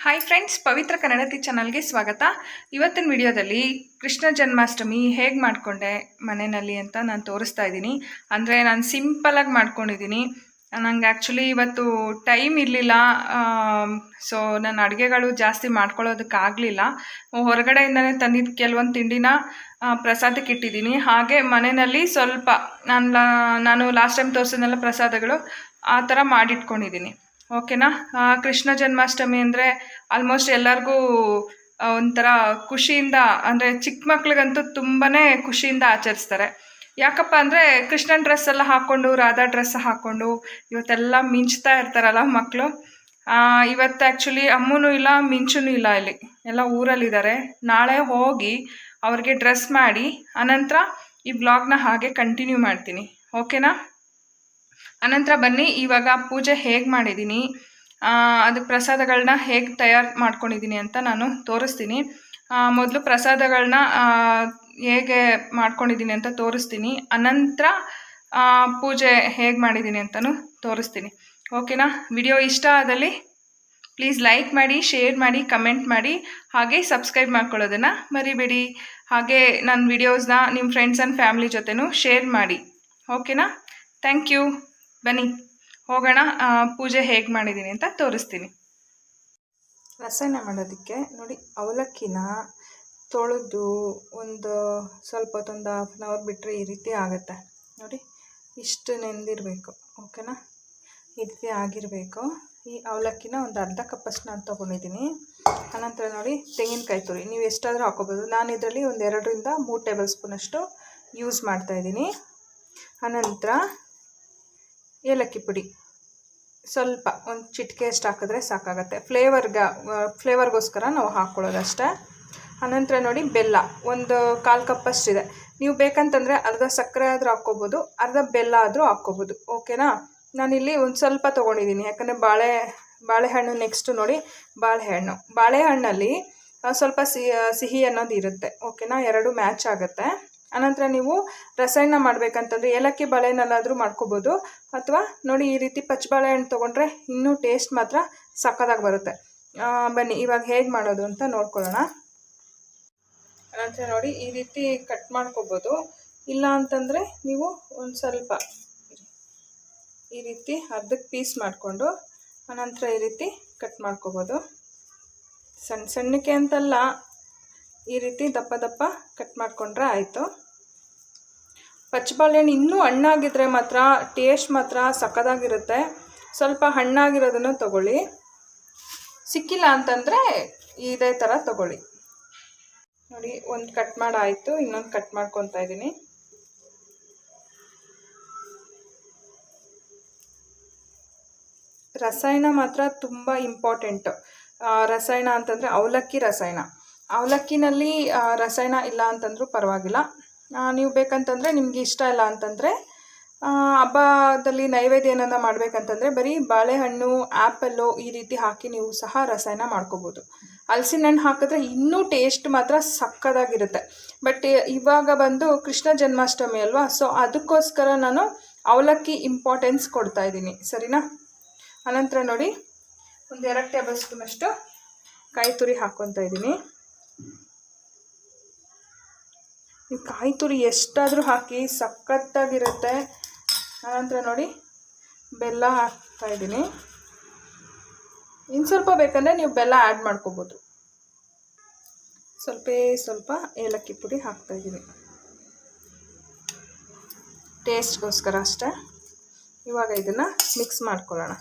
Hi friends, ಪವಿತ್ರ ಕನ್ನಡತಿ ಚಾನಲ್ಗೆ ಸ್ವಾಗತ. ಇವತ್ತಿನ ವಿಡಿಯೋದಲ್ಲಿ ಕೃಷ್ಣ ಜನ್ಮಾಷ್ಟಮಿ ಹೇಗೆ ಮಾಡಿಕೊಂಡೆ ಮನೆಯಲ್ಲಿ ಅಂತ ನಾನು ತೋರಿಸ್ತಾ ಇದ್ದೀನಿ. ಅಂದರೆ ನಾನು ಸಿಂಪಲಾಗಿ ಮಾಡ್ಕೊಂಡಿದ್ದೀನಿ. ನಂಗೆ ಆ್ಯಕ್ಚುಲಿ ಇವತ್ತು ಟೈಮ್ ಇರಲಿಲ್ಲ, ಸೊ ನಾನು ಅಡುಗೆಗಳು ಜಾಸ್ತಿ ಮಾಡ್ಕೊಳ್ಳೋದಕ್ಕಾಗಲಿಲ್ಲ. ಹೊರಗಡೆಯಿಂದನೇ ತಂದಿದ್ದು ಕೆಲವೊಂದು ತಿಂಡಿನ ಪ್ರಸಾದಕ್ಕೆ ಇಟ್ಟಿದ್ದೀನಿ. ಹಾಗೆ ಮನೆಯಲ್ಲಿ ಸ್ವಲ್ಪ ನಾನು ಲಾಸ್ಟ್ ಟೈಮ್ ತೋರಿಸಿದ್ನೆಲ್ಲ ಪ್ರಸಾದಗಳು ಆ ಥರ ಮಾಡಿಟ್ಕೊಂಡಿದ್ದೀನಿ. ಓಕೆನಾ. ಕೃಷ್ಣ ಜನ್ಮಾಷ್ಟಮಿ ಅಂದರೆ ಆಲ್ಮೋಸ್ಟ್ ಎಲ್ಲರಿಗೂ ಒಂಥರ ಖುಷಿಯಿಂದ, ಅಂದರೆ ಚಿಕ್ಕ ಮಕ್ಳಿಗಂತೂ ತುಂಬಾ ಖುಷಿಯಿಂದ ಆಚರಿಸ್ತಾರೆ. ಯಾಕಪ್ಪ ಅಂದರೆ ಕೃಷ್ಣನ ಡ್ರೆಸ್ ಎಲ್ಲ ಹಾಕ್ಕೊಂಡು, ರಾಧಾ ಡ್ರೆಸ್ ಹಾಕ್ಕೊಂಡು ಇವತ್ತೆಲ್ಲ ಮಿಂಚ್ತಾ ಇರ್ತಾರಲ್ಲ ಮಕ್ಕಳು. ಇವತ್ತು ಆ್ಯಕ್ಚುಲಿ ಅಮ್ಮನೂ ಇಲ್ಲ, ಮಿಂಚೂ ಇಲ್ಲ, ಇಲ್ಲಿ ಎಲ್ಲ ಊರಲ್ಲಿದ್ದಾರೆ. ನಾಳೆ ಹೋಗಿ ಅವ್ರಿಗೆ ಡ್ರೆಸ್ ಮಾಡಿ ಅನಂತರ ಈ ಬ್ಲಾಗ್ನ ಹಾಗೆ ಕಂಟಿನ್ಯೂ ಮಾಡ್ತೀನಿ. ಓಕೆನಾ. ಅನಂತರ ಬನ್ನಿ, ಇವಾಗ ಪೂಜೆ ಹೇಗೆ ಮಾಡಿದ್ದೀನಿ, ಅದಕ್ಕೆ ಪ್ರಸಾದಗಳನ್ನ ಹೇಗೆ ತಯಾರು ಮಾಡ್ಕೊಂಡಿದ್ದೀನಿ ಅಂತ ನಾನು ತೋರಿಸ್ತೀನಿ. ಮೊದಲು ಪ್ರಸಾದಗಳನ್ನ ಹೇಗೆ ಮಾಡ್ಕೊಂಡಿದ್ದೀನಿ ಅಂತ ತೋರಿಸ್ತೀನಿ. ಅನಂತರ ಪೂಜೆ ಹೇಗೆ ಮಾಡಿದ್ದೀನಿ ಅಂತಲೂ ತೋರಿಸ್ತೀನಿ. ಓಕೆನಾ. ವಿಡಿಯೋ ಇಷ್ಟ ಆದಲ್ಲಿ ಪ್ಲೀಸ್ ಲೈಕ್ ಮಾಡಿ, ಶೇರ್ ಮಾಡಿ, ಕಮೆಂಟ್ ಮಾಡಿ, ಹಾಗೆ ಸಬ್ಸ್ಕ್ರೈಬ್ ಮಾಡ್ಕೊಳ್ಳೋದನ್ನು ಮರಿಬೇಡಿ. ಹಾಗೆ ನನ್ನ ವಿಡಿಯೋಸ್ನ ನಿಮ್ಮ ಫ್ರೆಂಡ್ಸ್ ಆ್ಯಂಡ್ ಫ್ಯಾಮಿಲಿ ಜೊತೆನೂ ಶೇರ್ ಮಾಡಿ. ಓಕೆನಾ. Thank you. ಬನ್ನಿ ಹೋಗೋಣ, ಪೂಜೆ ಹೇಗೆ ಮಾಡಿದ್ದೀನಿ ಅಂತ ತೋರಿಸ್ತೀನಿ. ರಸಾಯನ ಮಾಡೋದಕ್ಕೆ ನೋಡಿ, ಅವಲಕ್ಕಿನ ತೊಳೆದು ಒಂದು ಸ್ವಲ್ಪ ಹೊತ್ತೊಂದು ಹಾಫ್ ಆನ್ ಅವರ್ ಬಿಟ್ಟರೆ ಈ ರೀತಿ ಆಗುತ್ತೆ. ನೋಡಿ, ಇಷ್ಟು ನೆಂದಿರಬೇಕು. ಓಕೆನಾ. ಈ ರೀತಿ ಆಗಿರಬೇಕು. ಈ ಅವಲಕ್ಕಿನ ಒಂದು ಅರ್ಧ ಕಪ್ಪಷ್ಟು ನಾನು ತೊಗೊಂಡಿದ್ದೀನಿ. ಅನಂತರ ನೋಡಿ, ತೆಂಗಿನಕಾಯಿ ತುರಿ ನೀವು ಎಷ್ಟಾದರೂ ಹಾಕೋಬೋದು. ನಾನು ಇದರಲ್ಲಿ ಒಂದು 2 ರಿಂದ 3 ಟೇಬಲ್ ಸ್ಪೂನಷ್ಟು ಯೂಸ್ ಮಾಡ್ತಾಯಿದ್ದೀನಿ. ಅನಂತರ ಏಲಕ್ಕಿ ಪುಡಿ ಸ್ವಲ್ಪ ಒಂದು ಚಿಟಿಕೆ ಅಷ್ಟು ಹಾಕಿದ್ರೆ ಸಾಕಾಗುತ್ತೆ. ಫ್ಲೇವರ್ಗೋಸ್ಕರ ನಾವು ಹಾಕ್ಕೊಳ್ಳೋದಷ್ಟೇ. ಅನಂತರ ನೋಡಿ, ಬೆಲ್ಲ ಒಂದು 1/4 ಕಪ್ಪಷ್ಟಿದೆ. ನೀವು ಬೇಕಂತಂದರೆ ಅರ್ಧ ಸಕ್ಕರೆ ಆದರೂ ಹಾಕ್ಕೋಬೋದು, ಅರ್ಧ ಬೆಲ್ಲ ಆದರೂ ಹಾಕ್ಕೋಬೋದು. ಓಕೆನಾ. ನಾನಿಲ್ಲಿ ಒಂದು ಸ್ವಲ್ಪ ತೊಗೊಂಡಿದ್ದೀನಿ, ಯಾಕಂದರೆ ಬಾಳೆಹಣ್ಣು ನೆಕ್ಸ್ಟು ನೋಡಿ, ಬಾಳೆಹಣ್ಣಲ್ಲಿ ಸ್ವಲ್ಪ ಸಿಹಿ ಅನ್ನೋದು ಇರುತ್ತೆ. ಓಕೆನಾ. 2 ಮ್ಯಾಚ್ ಆಗುತ್ತೆ. ಅನಂತರ ನೀವು ರಸಾಯನ ಮಾಡಬೇಕಂತಂದರೆ ಏಲಕ್ಕಿ ಬಾಳೆಹಣ್ಣಲ್ಲಾದರೂ ಮಾಡ್ಕೋಬೋದು, ಅಥವಾ ನೋಡಿ ಈ ರೀತಿ ಪಚ್ಚ ಬಾಳೆಹಣ್ಣು ತೊಗೊಂಡ್ರೆ ಇನ್ನೂ ಟೇಸ್ಟ್ ಮಾತ್ರ ಸಕ್ಕತ್ತಾಗಿ ಬರುತ್ತೆ. ಬನ್ನಿ ಇವಾಗ ಹೇಗೆ ಮಾಡೋದು ಅಂತ ನೋಡ್ಕೊಳ್ಳೋಣ. ಅನಂತರ ನೋಡಿ, ಈ ರೀತಿ ಕಟ್ ಮಾಡ್ಕೋಬೋದು. ಇಲ್ಲ ಅಂತಂದರೆ ನೀವು ಒಂದು ಸ್ವಲ್ಪ ಈ ರೀತಿ ಅರ್ಧಕ್ಕೆ ಪೀಸ್ ಮಾಡಿಕೊಂಡು ಅನಂತರ ಈ ರೀತಿ ಕಟ್ ಮಾಡ್ಕೋಬೋದು. ಸಣ್ಣಕ್ಕೆ ಅಂತಲ್ಲ, ಈ ರೀತಿ ದಪ್ಪ ದಪ್ಪ ಕಟ್ ಮಾಡಿಕೊಂಡ್ರೆ ಆಯಿತು. ಪಚ್ಚಬಾಳೆಹಣ್ಣು ಇನ್ನೂ ಹಣ್ಣಾಗಿದ್ದರೆ ಮಾತ್ರ ಟೇಸ್ಟ್ ಮಾತ್ರ ಸಕ್ಕತ್ತಾಗಿರುತ್ತೆ. ಸ್ವಲ್ಪ ಹಣ್ಣಾಗಿರೋದನ್ನು ತೊಗೊಳ್ಳಿ. ಸಿಕ್ಕಿಲ್ಲ ಅಂತಂದರೆ ಇದೇ ಥರ ತೊಗೊಳ್ಳಿ. ನೋಡಿ, ಒಂದು ಕಟ್ ಮಾಡಾಯಿತು, ಇನ್ನೊಂದು ಕಟ್ ಮಾಡ್ಕೊತಾ ಇದ್ದೀನಿ. ರಸಾಯನ ಮಾತ್ರ ತುಂಬ ಇಂಪಾರ್ಟೆಂಟು. ರಸಾಯನ ಅಂತಂದರೆ ಅವಲಕ್ಕಿ ರಸಾಯನ. ಅವಲಕ್ಕಿನಲ್ಲಿ ರಸಾಯನ ಇಲ್ಲ ಅಂತಂದರೂ ಪರವಾಗಿಲ್ಲ. ನೀವು ಬೇಕಂತಂದರೆ, ನಿಮಗೆ ಇಷ್ಟ ಇಲ್ಲ ಅಂತಂದರೆ, ಹಬ್ಬದಲ್ಲಿ ನೈವೇದ್ಯ ಏನಾರ ಮಾಡಬೇಕಂತಂದರೆ ಬರೀ ಬಾಳೆಹಣ್ಣು, ಆ್ಯಪಲ್ಲು ಈ ರೀತಿ ಹಾಕಿ ನೀವು ಸಹ ರಸಾಯನ ಮಾಡ್ಕೋಬೋದು. ಹಲಸಿನ ಹಣ್ಣು ಹಾಕಿದ್ರೆ ಇನ್ನೂ ಟೇಸ್ಟ್ ಮಾತ್ರ ಸಕ್ಕತ್ತಾಗಿರುತ್ತೆ. ಬಟ್ ಇವಾಗ ಬಂದು ಕೃಷ್ಣ ಜನ್ಮಾಷ್ಟಮಿ ಅಲ್ವಾ, ಸೊ ಅದಕ್ಕೋಸ್ಕರ ನಾನು ಅವಲಕ್ಕಿ ಇಂಪಾರ್ಟೆನ್ಸ್ ಕೊಡ್ತಾಯಿದ್ದೀನಿ. ಸರಿನಾ. ಅನಂತರ ನೋಡಿ, ಒಂದು 2 ಟೇಬಲ್ ಸ್ಪೂನಷ್ಟು ಕಾಯಿ ತುರಿ ಹಾಕ್ಕೊತಾ ಇದ್ದೀನಿ. ಈ ಕಾಯಿ ತುರಿ ಎಷ್ಟಾದರೂ ಹಾಕಿ ಸಖತ್ತಾಗಿರುತ್ತೆ. ಆನಂತರ ನೋಡಿ, ಬೆಲ್ಲ ಹಾಕ್ತಾಯಿದ್ದೀನಿ. ಇನ್ನು ಸ್ವಲ್ಪ ಬೇಕಂದರೆ ನೀವು ಬೆಲ್ಲ ಆ್ಯಡ್ ಮಾಡ್ಕೋಬೋದು. ಸ್ವಲ್ಪ ಏಲಕ್ಕಿ ಪುಡಿ ಹಾಕ್ತಾಯಿದ್ದೀನಿ, ಟೇಸ್ಟ್ಗೋಸ್ಕರ ಅಷ್ಟೇ. ಇವಾಗ ಇದನ್ನು ಮಿಕ್ಸ್ ಮಾಡ್ಕೊಳ್ಳೋಣ.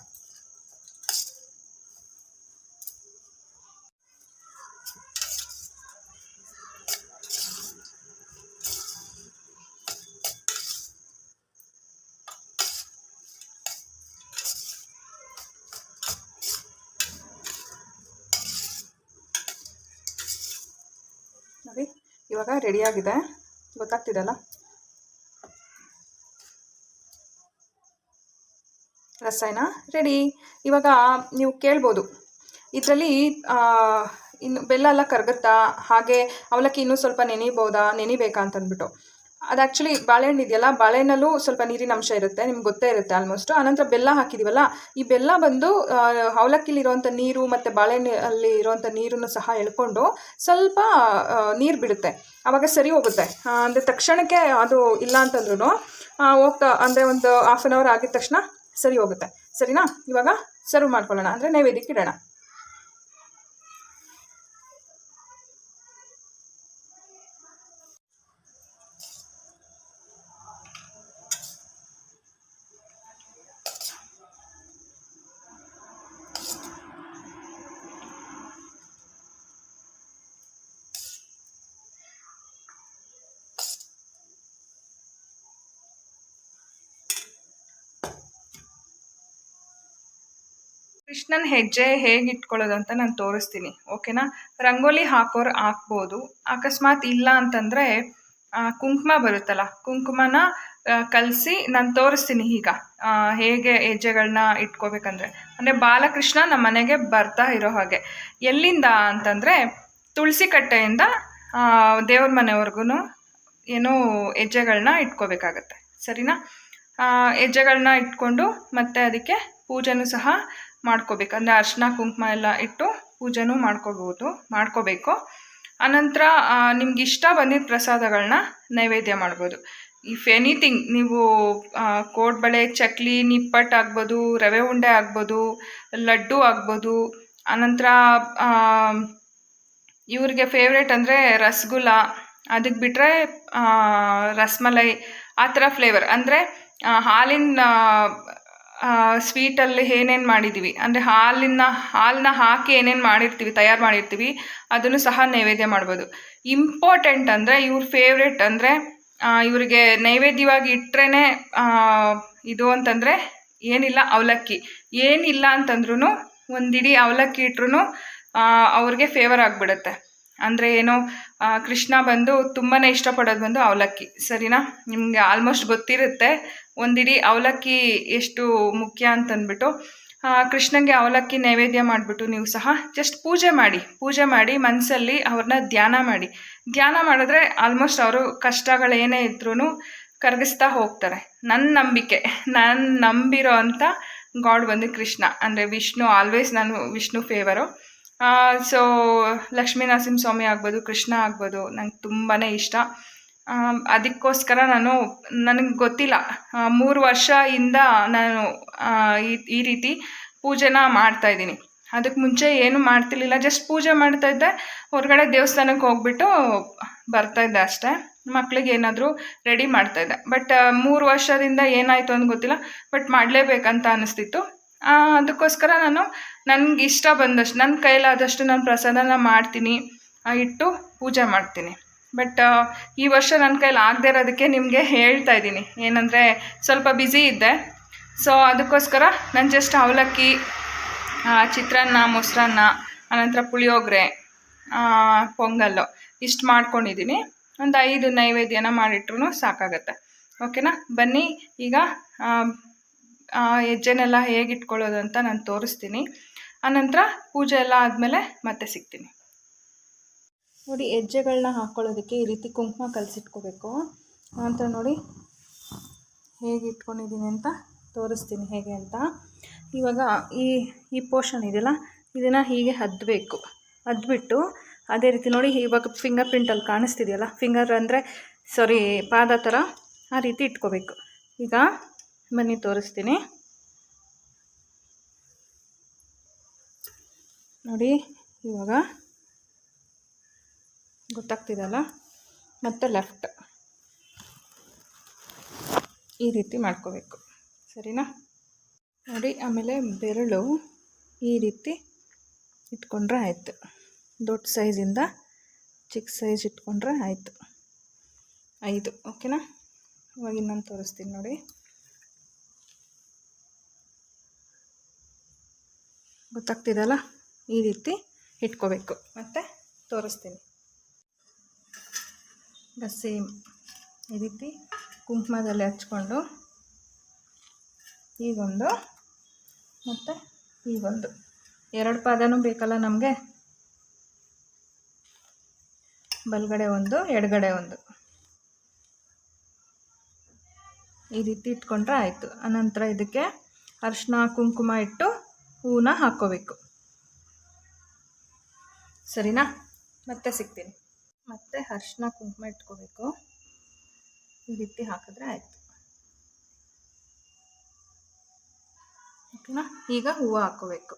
ನೋಡಿ, ಇವಾಗ ರೆಡಿಯಾಗಿದೆ, ಗೊತ್ತಾಗ್ತಿದೆಯಲ್ಲ. ರಸಾಯನ ರೆಡಿ. ಇವಾಗ ನೀವು ಕೇಳ್ಬೋದು, ಇದರಲ್ಲಿ ಇನ್ನು ಬೆಲ್ಲ ಎಲ್ಲ ಕರಗುತ್ತಾ, ಹಾಗೆ ಅವಲಕ್ಕಿ ಇನ್ನೂ ಸ್ವಲ್ಪ ನೆನಿಬೇಕಾ ಅಂತಂದ್ಬಿಟ್ಟು. ಅದು ಆ್ಯಕ್ಚುಲಿ ಬಾಳೆಹಣ್ಣು ಇದೆಯಲ್ಲ, ಬಾಳೆಹಣ್ಣಲ್ಲೂ ಸ್ವಲ್ಪ ನೀರಿನ ಅಂಶ ಇರುತ್ತೆ, ನಿಮ್ಗೆ ಗೊತ್ತೇ ಇರುತ್ತೆ ಆಲ್ಮೋಸ್ಟು. ಆನಂತರ ಬೆಲ್ಲ ಹಾಕಿದ್ದೀವಲ್ಲ, ಈ ಬೆಲ್ಲ ಬಂದು ಅವಲಕ್ಕಿಲಿರುವಂಥ ನೀರು ಮತ್ತು ಬಾಳೆಹಣ್ಣಲ್ಲಿ ಇರುವಂಥ ನೀರನ್ನು ಸಹ ಎಳ್ಕೊಂಡು ಸ್ವಲ್ಪ ನೀರು ಬಿಡುತ್ತೆ. ಆವಾಗ ಸರಿ ಹೋಗುತ್ತೆ. ಅಂದರೆ ತಕ್ಷಣಕ್ಕೆ ಅದು ಇಲ್ಲ ಅಂತಂದ್ರೂ ಹೋಗ್ತಾ ಅಂದರೆ ಒಂದು ಹಾಫ್ ಆನ್ ಅವರ್ ಆಗಿದ ತಕ್ಷಣ ಸರಿ ಹೋಗುತ್ತೆ. ಸರಿನಾ? ಇವಾಗ ಸರ್ವ್ ಮಾಡ್ಕೊಳ್ಳೋಣ, ಅಂದರೆ ನೈವೇದ್ಯಕ್ಕೆ ಇಡೋಣ. ಕೃಷ್ಣನ ಹೆಜ್ಜೆ ಹೇಗೆ ಇಟ್ಕೊಳ್ಳೋದು ಅಂತ ನಾನು ತೋರಿಸ್ತೀನಿ, ಓಕೆನಾ? ರಂಗೋಲಿ ಹಾಕೋರು ಹಾಕ್ಬೋದು. ಅಕಸ್ಮಾತ್ ಇಲ್ಲ ಅಂತಂದರೆ ಕುಂಕುಮ ಬರುತ್ತಲ್ಲ, ಕುಂಕುಮನ ಕಲಸಿ ನಾನು ತೋರಿಸ್ತೀನಿ ಈಗ ಹೇಗೆ ಹೆಜ್ಜೆಗಳನ್ನ ಇಟ್ಕೋಬೇಕಂದ್ರೆ. ಅಂದರೆ ಬಾಲಕೃಷ್ಣ ನಮ್ಮ ಮನೆಗೆ ಬರ್ತಾ ಇರೋ ಹಾಗೆ. ಎಲ್ಲಿಂದ ಅಂತಂದರೆ ತುಳಸಿ ಕಟ್ಟೆಯಿಂದ ದೇವ್ರ ಮನೆವರೆಗೂ ಏನೋ ಹೆಜ್ಜೆಗಳನ್ನ ಇಟ್ಕೋಬೇಕಾಗತ್ತೆ. ಸರಿನಾ? ಹೆಜ್ಜೆಗಳನ್ನ ಇಟ್ಕೊಂಡು ಮತ್ತೆ ಅದಕ್ಕೆ ಪೂಜೆನೂ ಸಹ ಮಾಡ್ಕೋಬೇಕು. ಅಂದರೆ ಅರ್ಶಿನ ಕುಂಕುಮ ಎಲ್ಲ ಇಟ್ಟು ಪೂಜೆನೂ ಮಾಡ್ಕೋಬೇಕು. ಅನಂತರ ನಿಮ್ಗೆ ಇಷ್ಟ ಬಂದಿದ್ದ ಪ್ರಸಾದಗಳನ್ನ ನೈವೇದ್ಯ ಮಾಡ್ಬೋದು. ಇಫ್ ಎನಿಥಿಂಗ್, ನೀವು ಕೋಡ್ಬಳೆ, ಚಕ್ಲಿ, ನಿಪ್ಪಟ್ಟು ಆಗ್ಬೋದು, ರವೆ ಉಂಡೆ ಆಗ್ಬೋದು, ಲಡ್ಡು ಆಗ್ಬೋದು. ಅನಂತರ ಇವ್ರಿಗೆ ಫೇವ್ರೇಟ್ ಅಂದರೆ ರಸಗುಲ್ಲ, ಅದಕ್ಕೆ ಬಿಟ್ಟರೆ ರಸ್ಮಲೈ, ಆ ಥರ ಫ್ಲೇವರ್. ಅಂದರೆ ಹಾಲಿನ ಸ್ವೀಟಲ್ಲಿ ಏನೇನು ಮಾಡಿದ್ದೀವಿ, ಅಂದರೆ ಹಾಲನ್ನ ಹಾಕಿ ಏನೇನು ಮಾಡಿರ್ತೀವಿ, ತಯಾರು ಮಾಡಿರ್ತೀವಿ, ಅದನ್ನು ಸಹ ನೈವೇದ್ಯ ಮಾಡ್ಬೋದು. ಇಂಪಾರ್ಟೆಂಟ್ ಅಂದರೆ ಇವ್ರ ಫೇವ್ರೇಟ್ ಅಂದರೆ ಇವರಿಗೆ ನೈವೇದ್ಯವಾಗಿ ಇಟ್ಟರೆ ಇದು ಅಂತಂದರೆ ಏನಿಲ್ಲ, ಅವಲಕ್ಕಿ. ಏನಿಲ್ಲ ಅಂತಂದ್ರೂ ಒಂದಿಡೀ ಅವಲಕ್ಕಿ ಇಟ್ರೂ ಅವ್ರಿಗೆ ಫೇವರ್ ಆಗಿಬಿಡುತ್ತೆ. ಅಂದರೆ ಏನೋ ಕೃಷ್ಣ ಬಂದು ತುಂಬಾ ಇಷ್ಟಪಡೋದು ಬಂದು ಅವಲಕ್ಕಿ. ಸರಿನಾ? ನಿಮಗೆ ಆಲ್ಮೋಸ್ಟ್ ಗೊತ್ತಿರುತ್ತೆ ಒಂದಿಡೀ ಅವಲಕ್ಕಿ ಎಷ್ಟು ಮುಖ್ಯ ಅಂತಂದ್ಬಿಟ್ಟು. ಕೃಷ್ಣಂಗೆ ಅವಲಕ್ಕಿ ನೈವೇದ್ಯ ಮಾಡಿಬಿಟ್ಟು ನೀವು ಸಹ ಜಸ್ಟ್ ಪೂಜೆ ಮಾಡಿ ಮನಸ್ಸಲ್ಲಿ ಅವ್ರನ್ನ ಧ್ಯಾನ ಮಾಡಿದ್ರೆ ಆಲ್ಮೋಸ್ಟ್ ಅವರು ಕಷ್ಟಗಳೇನೇ ಇದ್ರೂ ಕರಗಿಸ್ತಾ ಹೋಗ್ತಾರೆ. ನನ್ನ ನಂಬಿಕೆ, ನಾನು ನಂಬಿರೋ ಅಂಥ ಗಾಡ್ ಬಂದು ಕೃಷ್ಣ. ಅಂದರೆ ವಿಷ್ಣು, ಆಲ್ವೇಸ್ ನಾನು ವಿಷ್ಣು ಫೇವರು. ಸೊ ಲಕ್ಷ್ಮೀ ನರಸಿಂಹಸ್ವಾಮಿ ಆಗ್ಬೋದು, ಕೃಷ್ಣ ಆಗ್ಬೋದು, ನಂಗೆ ತುಂಬಾ ಇಷ್ಟ. ಅದಕ್ಕೋಸ್ಕರ ನನಗೆ ಗೊತ್ತಿಲ್ಲ, 3 ವರ್ಷದಿಂದ ನಾನು ಈ ರೀತಿ ಪೂಜೆನ ಮಾಡ್ತಾಯಿದ್ದೀನಿ. ಅದಕ್ಕೆ ಮುಂಚೆ ಏನು ಮಾಡ್ತಿರ್ಲಿಲ್ಲ, ಜಸ್ಟ್ ಪೂಜೆ ಮಾಡ್ತಾಯಿದ್ದೆ, ಹೊರಗಡೆ ದೇವಸ್ಥಾನಕ್ಕೆ ಹೋಗ್ಬಿಟ್ಟು ಬರ್ತಾಯಿದ್ದೆ ಅಷ್ಟೇ. ಮಕ್ಳಿಗೆ ಏನಾದರೂ ರೆಡಿ ಮಾಡ್ತಾಯಿದ್ದೆ. ಬಟ್ 3 ವರ್ಷದಿಂದ ಏನಾಯಿತು ಅಂತ ಗೊತ್ತಿಲ್ಲ, ಬಟ್ ಮಾಡಲೇಬೇಕಂತ ಅನ್ನಿಸ್ತಿತ್ತು. ಅದಕ್ಕೋಸ್ಕರ ನನಗೆ ಇಷ್ಟ ಬಂದಷ್ಟು, ನನ್ನ ಕೈಲಾದಷ್ಟು ನಾನು ಪ್ರಸಾದನ ಮಾಡ್ತೀನಿ, ಇಟ್ಟು ಪೂಜೆ ಮಾಡ್ತೀನಿ. ಬಟ್ ಈ ವರ್ಷ ನನ್ನ ಕೈಲಿ ಆಗದೆ ಇರೋದಕ್ಕೆ ನಿಮಗೆ ಹೇಳ್ತಾ ಇದ್ದೀನಿ. ಏನಂದರೆ ಸ್ವಲ್ಪ ಬ್ಯುಸಿ ಇದ್ದೆ. ಸೊ ಅದಕ್ಕೋಸ್ಕರ ನಾನು ಜಸ್ಟ್ ಅವಲಕ್ಕಿ, ಚಿತ್ರಾನ್ನ, ಮೊಸರನ್ನ, ಅನಂತರ ಪುಳಿಯೋಗರೆ, ಪೊಂಗಲ್ಲು ಇಷ್ಟು ಮಾಡ್ಕೊಂಡಿದ್ದೀನಿ. ಒಂದು 5 ನೈವೇದ್ಯನ ಮಾಡಿಟ್ರೂ ಸಾಕಾಗತ್ತೆ. ಓಕೆನಾ? ಬನ್ನಿ ಈಗ ಹೆಜ್ಜೆನೆಲ್ಲ ಹೇಗೆ ಇಟ್ಕೊಳ್ಳೋದು ಅಂತ ನಾನು ತೋರಿಸ್ತೀನಿ. ಆನಂತರ ಪೂಜೆ ಎಲ್ಲ ಆದಮೇಲೆ ಮತ್ತೆ ಸಿಗ್ತೀನಿ. ನೋಡಿ, ಹೆಜ್ಜೆಗಳನ್ನ ಹಾಕ್ಕೊಳ್ಳೋದಕ್ಕೆ ಈ ರೀತಿ ಕುಂಕುಮ ಕಲಸಿಟ್ಕೋಬೇಕು. ನಂತರ ನೋಡಿ ಹೇಗೆ ಇಟ್ಕೊಂಡಿದ್ದೀನಿ ಅಂತ ತೋರಿಸ್ತೀನಿ ಹೇಗೆ ಅಂತ. ಇವಾಗ ಈ ಪೋರ್ಷನ್ ಇದೆಯಲ್ಲ, ಇದನ್ನು ಹೀಗೆ ಅದ್ಬಿಟ್ಟು ಅದೇ ರೀತಿ ನೋಡಿ, ಇವಾಗ ಫಿಂಗರ್ ಪ್ರಿಂಟಲ್ಲಿ ಕಾಣಿಸ್ತಿದೆಯಲ್ಲ, ಫಿಂಗರ್ ಅಂದರೆ ಪಾದ ಥರ ಆ ರೀತಿ ಇಟ್ಕೋಬೇಕು. ಈಗ ಬನ್ನಿ ತೋರಿಸ್ತೀನಿ ನೋಡಿ. ಇವಾಗ ಗೊತ್ತಾಗ್ತಿದೆಯಲ್ಲ, ಮತ್ತು ಲೆಫ್ಟ್ ಈ ರೀತಿ ಮಾಡ್ಕೋಬೇಕು. ಸರಿನಾ? ನೋಡಿ, ಆಮೇಲೆ ಬೆರಳು ಈ ರೀತಿ ಇಟ್ಕೊಂಡ್ರೆ ಆಯಿತು. ದೊಡ್ಡ ಸೈಜಿಂದ ಚಿಕ್ಕ ಸೈಜ್ ಇಟ್ಕೊಂಡ್ರೆ ಆಯಿತು. 5. ಓಕೆನಾ? ಇವಾಗ ಇನ್ನೊಂದು ತೋರಿಸ್ತೀನಿ ನೋಡಿ. ಗೊತ್ತಾಗ್ತಿದೆಯಲ್ಲ, ಈ ರೀತಿ ಇಟ್ಕೋಬೇಕು. ಮತ್ತು ತೋರಿಸ್ತೀನಿ. ಸೇಮ್ ಈ ರೀತಿ ಕುಂಕುಮದಲ್ಲಿ ಹಚ್ಕೊಂಡು ಈಗೊಂದು ಮತ್ತು ಈಗೊಂದು 2 ಪಾದನೂ ಬೇಕಲ್ಲ ನಮಗೆ. ಬಲಗಡೆ ಒಂದು, ಎಡಗಡೆ ಒಂದು. ಈ ರೀತಿ ಇಟ್ಕೊಂಡ್ರೆ ಆಯಿತು. ಅನಂತರ ಇದಕ್ಕೆ ಅರಿಶಿನ ಕುಂಕುಮ ಇಟ್ಟು ಹೂವನ್ನ ಹಾಕ್ಕೋಬೇಕು. ಸರಿನಾ? ಮತ್ತೆ ಸಿಗ್ತೀನಿ. ಮತ್ತೆ ಅರಿಶಿನ ಕುಂಕುಮ ಇಟ್ಕೋಬೇಕು. ಈ ರೀತಿ ಹಾಕಿದ್ರೆ ಆಯಿತು. ಓಕೆನಾ? ಈಗ ಹೂವು ಹಾಕ್ಕೋಬೇಕು.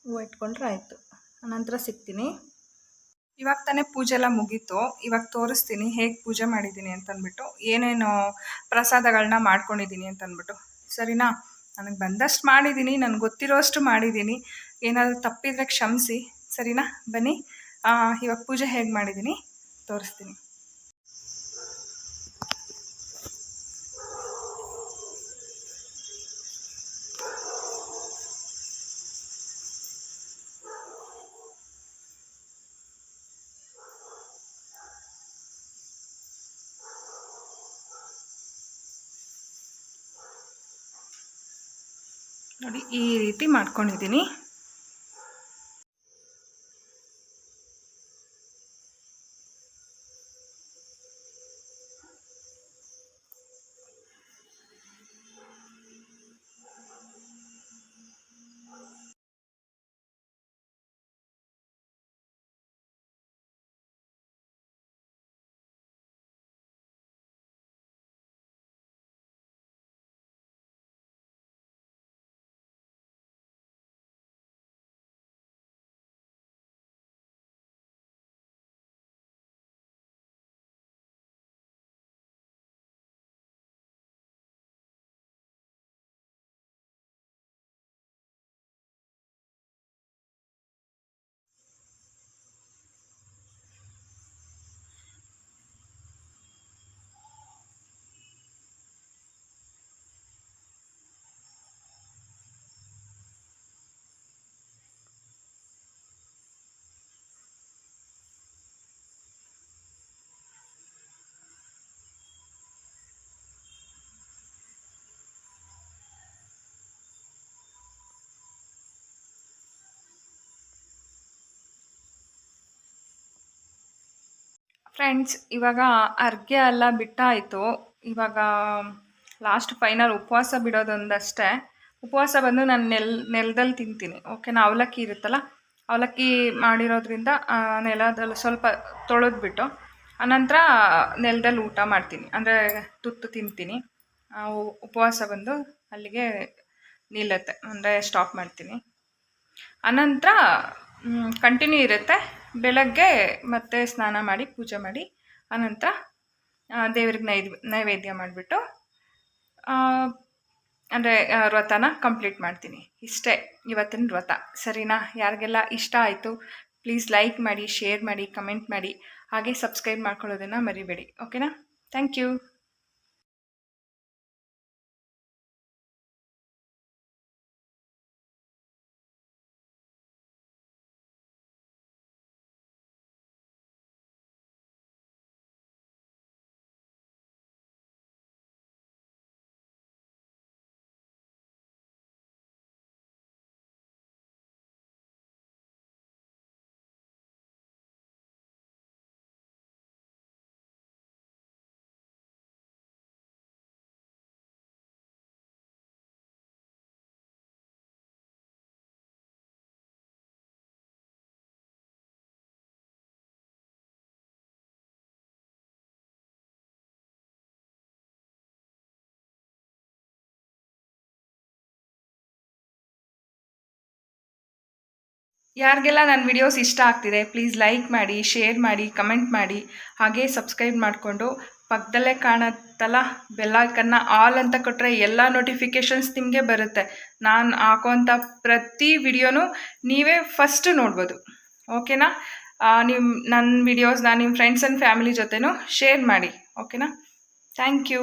ಹೂವು ಇಟ್ಕೊಂಡ್ರೆ ಆಯಿತು. ಅನಂತರ ಸಿಗ್ತೀನಿ. ಇವಾಗ ತಾನೇ ಪೂಜೆ ಎಲ್ಲ ಮುಗೀತು. ಇವಾಗ ತೋರಿಸ್ತೀನಿ ಹೇಗೆ ಪೂಜೆ ಮಾಡಿದ್ದೀನಿ ಅಂತಂದ್ಬಿಟ್ಟು, ಏನೇನು ಪ್ರಸಾದಗಳನ್ನ ಮಾಡ್ಕೊಂಡಿದ್ದೀನಿ ಅಂತಂದ್ಬಿಟ್ಟು. ಸರಿನಾ? ನನಗೆ ಬಂದಷ್ಟು ಮಾಡಿದ್ದೀನಿ, ನನಗೆ ಗೊತ್ತಿರೋಷ್ಟು ಮಾಡಿದ್ದೀನಿ. ಏನಾದರೂ ತಪ್ಪಿದರೆ ಕ್ಷಮಿಸಿ. ಸರಿನಾ? ಬನ್ನಿ ಇವಾಗ ಪೂಜೆ ಹೇಗೆ ಮಾಡಿದ್ದೀನಿ ತೋರಿಸ್ತೀನಿ. ನೋಡಿ, ಈ ರೀತಿ ಮಾಡ್ಕೊಂಡಿದ್ದೀನಿ. ಫ್ರೆಂಡ್ಸ್, ಇವಾಗ ಅರ್ಘ್ಯ ಎಲ್ಲ ಬಿಟ್ಟಾಯಿತು. ಇವಾಗ ಲಾಸ್ಟ್ ಫೈನಲ್ ಉಪವಾಸ ಬಿಡೋದೊಂದಷ್ಟೇ. ಉಪವಾಸ ಬಂದು ನಾನು ನೆಲದಲ್ಲಿ ತಿಂತೀನಿ. ಓಕೆನಾ? ಅವಲಕ್ಕಿ ಇರುತ್ತಲ್ಲ, ಅವಲಕ್ಕಿ ಮಾಡಿರೋದ್ರಿಂದ ನೆಲದಲ್ಲಿ ಸ್ವಲ್ಪ ತೊಳೆದ್ಬಿಟ್ಟು ಅನಂತರ ನೆಲದಲ್ಲಿ ಊಟ ಮಾಡ್ತೀನಿ, ಅಂದರೆ ತುತ್ತು ತಿಂತೀನಿ. ಉಪವಾಸ ಬಂದು ಅಲ್ಲಿಗೆ ನಿಲ್ಲುತ್ತೆ, ಅಂದರೆ ಸ್ಟಾಪ್ ಮಾಡ್ತೀನಿ. ಅನಂತರ ಕಂಟಿನ್ಯೂ ಇರುತ್ತೆ. ಬೆಳಗ್ಗೆ ಮತ್ತೆ ಸ್ನಾನ ಮಾಡಿ ಪೂಜೆ ಮಾಡಿ ಅನಂತರ ದೇವ್ರಿಗೆ ನೈವೇದ್ಯ ಮಾಡಿಬಿಟ್ಟು ಅಂದರೆ ವ್ರತನ ಕಂಪ್ಲೀಟ್ ಮಾಡ್ತೀನಿ. ಇಷ್ಟೇ ಇವತ್ತಿನ ವ್ರತ. ಸರಿನಾ? ಯಾರಿಗೆಲ್ಲ ಇಷ್ಟ ಆಯಿತು ಪ್ಲೀಸ್ ಲೈಕ್ ಮಾಡಿ, ಶೇರ್ ಮಾಡಿ, ಕಮೆಂಟ್ ಮಾಡಿ, ಹಾಗೆ ಸಬ್ಸ್ಕ್ರೈಬ್ ಮಾಡ್ಕೊಳ್ಳೋದನ್ನು ಮರಿಬೇಡಿ. ಓಕೆನಾ? Thank you. ಯಾರಿಗೆಲ್ಲ ನನ್ನ ವಿಡಿಯೋಸ್ ಇಷ್ಟ ಆಗ್ತಿದೆ ಪ್ಲೀಸ್ ಲೈಕ್ ಮಾಡಿ, ಶೇರ್ ಮಾಡಿ, ಕಮೆಂಟ್ ಮಾಡಿ, ಹಾಗೆ ಸಬ್ಸ್ಕ್ರೈಬ್ ಮಾಡಿಕೊಂಡು ಪಕ್ಕದಲ್ಲೇ ಕಾಣುತ್ತಲ್ಲ ಬೆಲ್ಲೈಕನ್ನ ಆಲ್ ಅಂತ ಕೊಟ್ಟರೆ ಎಲ್ಲ ನೋಟಿಫಿಕೇಷನ್ಸ್ ನಿಮಗೆ ಬರುತ್ತೆ. ನಾನು ಹಾಕೋಂಥ ಪ್ರತಿ ವಿಡಿಯೋನೂ ನೀವೇ ಫಸ್ಟ್ ನೋಡ್ಬೋದು. ಓಕೆನಾ? ನನ್ನ ವಿಡಿಯೋಸ್ನ ನಿಮ್ಮ ಫ್ರೆಂಡ್ಸ್ ಆ್ಯಂಡ್ ಫ್ಯಾಮಿಲಿ ಜೊತೆನೂ ಶೇರ್ ಮಾಡಿ. ಓಕೆನಾ? Thank you.